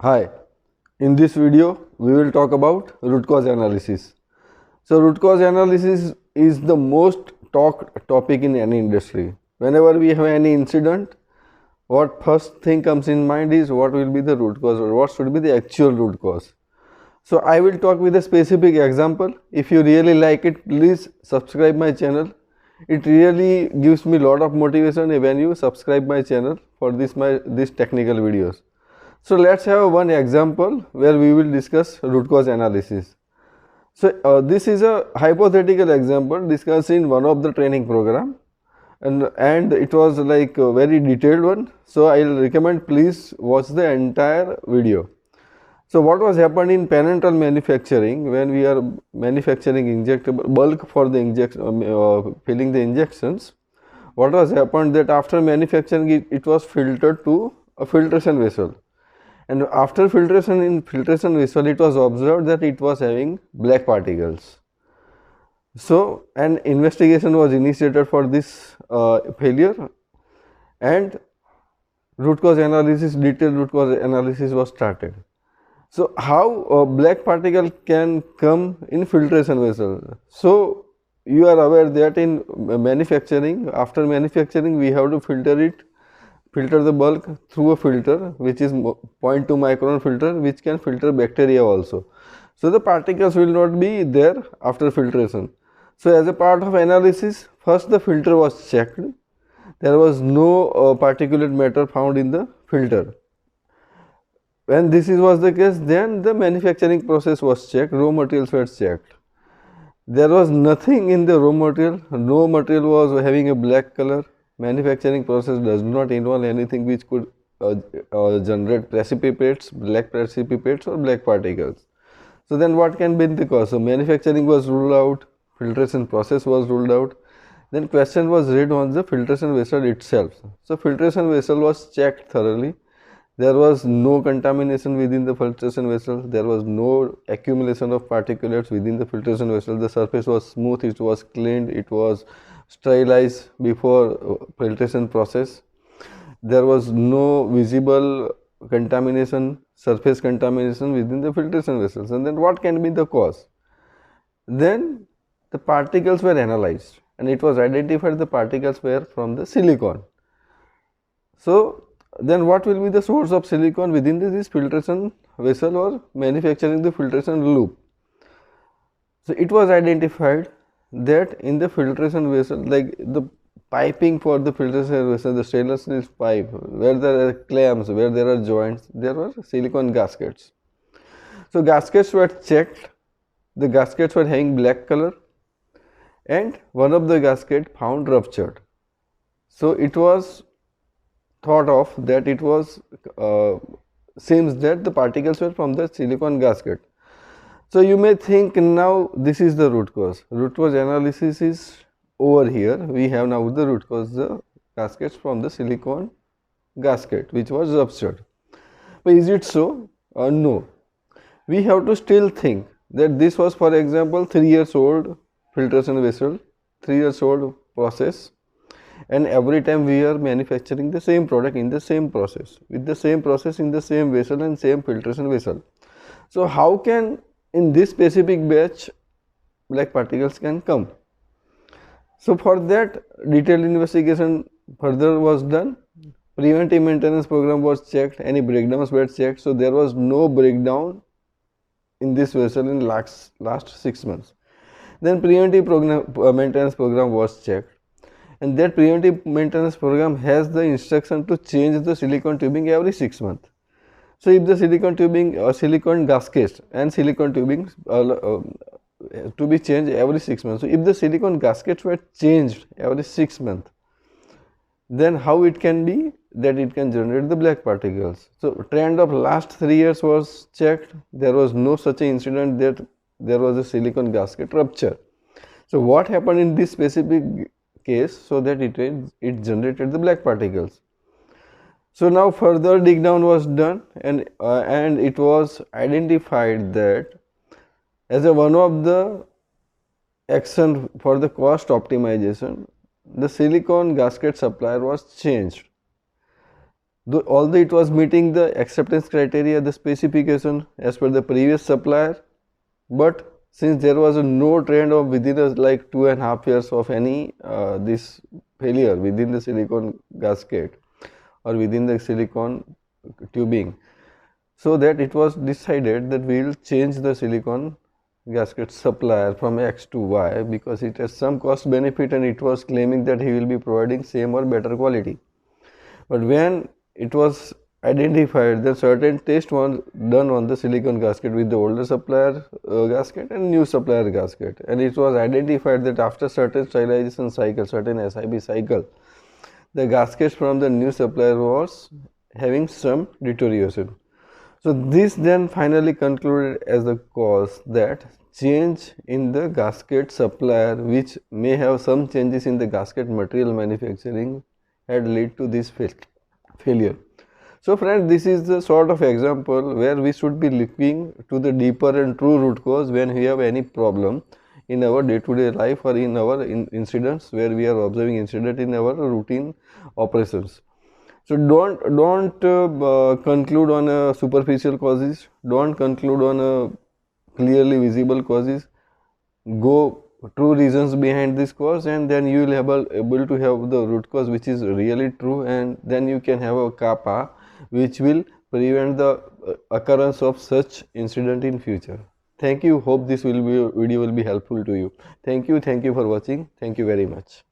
Hi, in this video we will talk about root cause analysis. So root cause analysis is the most talked topic in any industry. Whenever we have any incident, what first thing comes in mind is what will be the root cause or what should be the actual root cause. So I will talk with a specific example. If you really like it, please subscribe my channel. It really gives me lot of motivation when you subscribe my channel for this technical videos. So let's have one example where we will discuss root cause analysis. So this is a hypothetical example discussed in one of the training program, and it was like a very detailed one. So I will recommend please watch the entire video. So what was happened in parental manufacturing when we are manufacturing injectable bulk for the filling the injections? What was happened that after manufacturing it was filtered to a filtration vessel. And after filtration in filtration vessel, it was observed that it was having black particles. So an investigation was initiated for this failure, and root cause analysis, detailed root cause analysis was started. So how a black particle can come in filtration vessel? So you are aware that in manufacturing, after manufacturing, we have to filter the bulk through a filter which is 0.2 micron filter, which can filter bacteria also. So the particles will not be there after filtration. So as a part of analysis, first the filter was checked. There was no particulate matter found in the filter. When this was the case, then the manufacturing process was checked, raw materials were checked. There was nothing in the raw material, no material was having a black color. Manufacturing process does not involve anything which could generate precipitates, black precipitates or black particles. So then what can be the cause? So manufacturing was ruled out, filtration process was ruled out. Then question was raised on the filtration vessel itself. So filtration vessel was checked thoroughly. There was no contamination within the filtration vessel. There was no accumulation of particulates within the filtration vessel. The surface was smooth, it was cleaned, it was sterilized before filtration process. There was no visible contamination, surface contamination within the filtration vessels. And then what can be the cause? Then the particles were analyzed and it was identified the particles were from the silicon. So then what will be the source of silicon within this filtration vessel or manufacturing the filtration loop? So it was identified that in the filtration vessel, like the piping for the filtration vessel, the stainless steel pipe, where there are clamps, where there are joints, there were silicon gaskets. So gaskets were checked, the gaskets were having black color, and one of the gasket found ruptured. So it was thought of that it was seems that the particles were from the silicon gasket. So you may think now this is the root cause. Root cause analysis is over here. We have now the root cause, the gaskets from the silicon gasket which was ruptured. But is it so? No. We have to still think that this was, for example, 3 years old filtration vessel, 3 years old process, and every time we are manufacturing the same product in the same process, with the same process in the same vessel and same filtration vessel. So how can in this specific batch black particles can come? So for that detailed investigation further was done. Preventive maintenance program was checked, any breakdowns were checked. So there was no breakdown in this vessel in last 6 months. Then preventive maintenance program was checked, and that preventive maintenance program has the instruction to change the silicon tubing every 6 months. So if the silicon tubing silicon gaskets and silicon tubing to be changed every 6 months. So if the silicon gaskets were changed every 6 months, then how it can be that it can generate the black particles? So trend of last 3 years was checked. There was no such incident that there was a silicon gasket rupture. So what happened in this specific case so that it generated the black particles? So now further dig down was done, and it was identified that as one of the action for the cost optimization, the silicon gasket supplier was changed. Although it was meeting the acceptance criteria, the specification as per the previous supplier, but since there was no trend of within like 2.5 years of any this failure within the silicon gasket or within the silicon tubing, so that it was decided that we will change the silicon gasket supplier from X to Y because it has some cost benefit and it was claiming that he will be providing same or better quality. But when it was identified that certain tests were done on the silicon gasket with the older supplier gasket and new supplier gasket, and it was identified that after certain sterilization cycle, certain SIB cycle, the gaskets from the new supplier was having some deterioration. So this then finally concluded as the cause that change in the gasket supplier, which may have some changes in the gasket material manufacturing, had led to this failure. So friends, this is the sort of example where we should be looking to the deeper and true root cause when we have any problem in our day-to-day life or in our incidents where we are observing incident in our routine operations. So don't conclude on a superficial causes, don't conclude on a clearly visible causes. Go true reasons behind this cause, and then you will able to have the root cause which is really true, and then you can have a kappa which will prevent the occurrence of such incident in future. Thank you. Hope this video will be helpful to you. Thank you for watching. Thank you very much.